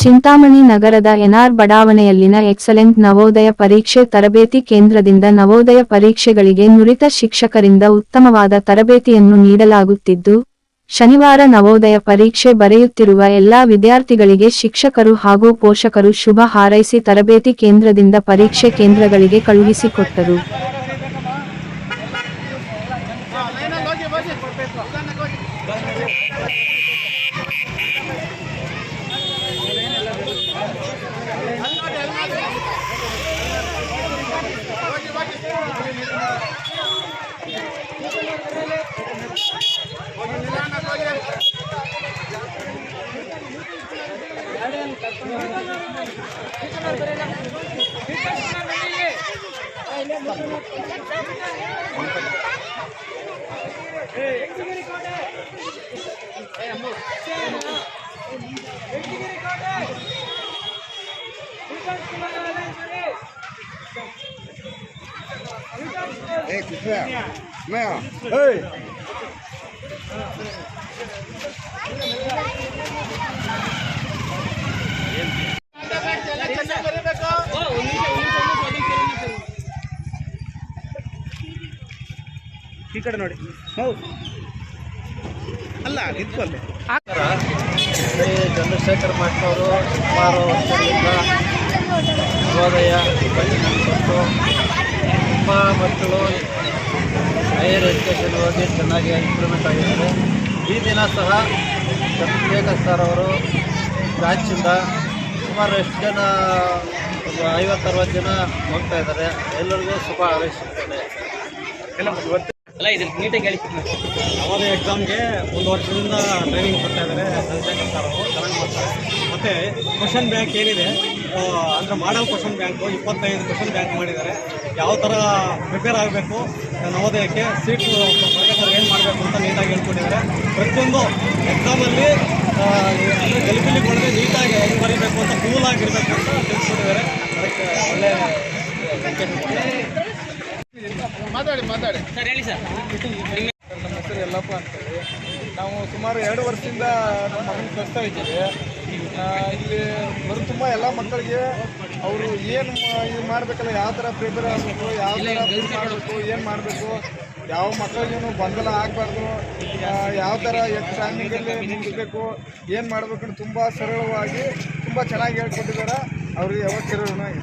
ಚಿಂತಾಮಣಿ ನಗರದ N R ಬಡಾವಣೆಯಲ್ಲಿನ excellent Navodaya ಪರೀಕ್ಷೆ ತರಬೇತಿ ಕೇಂದ್ರದಿಂದ ನವೋದಯ ಪರೀಕ್ಷೆಗಳಿಗೆ ನುರಿತ ಶಿಕ್ಷಕರಿಂದ ಉತ್ತಮವಾದ ತರಬೇತಿಯನ್ನು ನೀಡಲಾಗುತ್ತಿದ್ದು, ಶನಿವಾರ ನವೋದಯ ಪರೀಕ್ಷೆ ಬರೆಯುತ್ತಿರುವ ಎಲ್ಲಾ ವಿದ್ಯಾರ್ಥಿಗಳಿಗೆ ಶಿಕ್ಷಕರು ಹಾಗೂ ಪೋಷಕರು ಶುಭ ಹಾರೈಸಿ ತರಬೇತಿ ಕೇಂದ್ರದಿಂದ ಪರೀಕ್ಷೆ ಕೇಂದ್ರಗಳಿಗೆ ಕಳುಹಿಸಿಕೊಟ್ಟರು. ಈ ಕಡೆ ನೋಡಿ. ಅಲ್ಲ ನಿಂತ್ಕೊಂಡೆ ಚಂದ್ರಶೇಖರ್ ಮಕ್ಕಳು ಸುಮಾರು ವರ್ಷಗಳಿಂದ ನವೋದಯ ಕೊಟ್ಟು ತುಂಬ ಮಕ್ಕಳು ಹೈಯರ್ ಎಜುಕೇಷನ್ ಓದಿ ಚೆನ್ನಾಗಿ ಇಂಪ್ರೂವ್ಮೆಂಟ್ ಆಗಿದ್ದಾರೆ. ಈ ದಿನ ಸಹ ಚಂದ್ರಶೇಖರ್ ಸರ್ ಅವರು ಬ್ರಾಂಚಿಂದ ಸುಮಾರು ಎಷ್ಟು ಜನ, ಒಂದು 50-60 ಜನ ಹೋಗ್ತಾ ಇದ್ದಾರೆ. ಎಲ್ಲರಿಗೂ ಶುಭ ಹಾರೈಸುತ್ತೇನೆ. ಅಲ್ಲ ಇದು ನೀಟಾಗಿ ಹೇಳಿ. ನವೋದಯ ಎಕ್ಸಾಮ್ಗೆ 1 ವರ್ಷದಿಂದ ಟ್ರೈನಿಂಗ್ ಕೊಡ್ತಾ ಇದ್ದಾರೆ ಚಂದ್ರಶೇಖರ್ ಸರ್ ಅವರು. ಚೆನ್ನಾಗಿ ಮಾಡ್ತಾರೆ. ಮತ್ತು ಕ್ವಶನ್ ಬ್ಯಾಂಕ್ ಏನಿದೆ ಅಂದರೆ model question bank 25 question bank ಮಾಡಿದ್ದಾರೆ. ಯಾವ ಥರ ಪ್ರಿಪೇರ್ ಆಗಬೇಕು ನವೋದಯಕ್ಕೆ, ಸೀಟು ಪ್ರೊಫೆಸರ್ ಏನು ಮಾಡಬೇಕು ಅಂತ ನೀಟಾಗಿ ಹೇಳ್ಕೊಟ್ಟಿದ್ದಾರೆ. ಪ್ರತಿಯೊಂದು ಎಕ್ಸಾಮಲ್ಲಿ ಗಲಿಬಿಲಿ ಕೊಡದೆ ನೀಟಾಗಿ ಹೆಂಗೆ ಬರೀಬೇಕು ಅಂತ ಕೂಲಾಗಿರಬೇಕು ಅಂತ ತಿಳಿಸ್ಕೊಟ್ಟಿದ್ದಾರೆ. ಅದಕ್ಕೆ ಒಳ್ಳೆ ಮಾತಾಡಿ ಸರ್, ಹೇಳಿ ಸರ್. ನಮ್ಮ ಹೆಸರು ಯಲ್ಲಪ್ಪ ಅಂತೇಳಿ. ನಾವು ಸುಮಾರು 2 ವರ್ಷದಿಂದ ನಮ್ಮ ಮಗನ ಕಲಿಸ್ತಾ ಇದ್ದೀವಿ. ಇಲ್ಲಿ ಬರೋ ತುಂಬ ಎಲ್ಲ ಮಕ್ಕಳಿಗೆ ಅವರು ಏನು ಇದು ಮಾಡಬೇಕಲ್ಲ, ಯಾವ ಥರ ಪ್ರಿಪೇರ್ ಆಗಬೇಕು, ಯಾವ ಥರ ಮಾಡಬೇಕು, ಏನು ಮಾಡಬೇಕು, ಯಾವ ಮಕ್ಕಳಿಗೇನು ಗೊಂದಲ ಆಗಬಾರ್ದು, ಯಾವ ಥರ ಎಕ್ಸಾಮಿಂಗಲ್ಲಿ ನಿಲ್ಲಿಸಬೇಕು, ಏನು ಮಾಡಬೇಕಂತ ತುಂಬ ಸರಳವಾಗಿ ತುಂಬ ಚೆನ್ನಾಗಿ ಹೇಳ್ಕೊಟ್ಟಿದ್ದಾರೆ. ಅವ್ರಿಗೆ ಯಾವಾಗ ಸರಳವಾಗಿ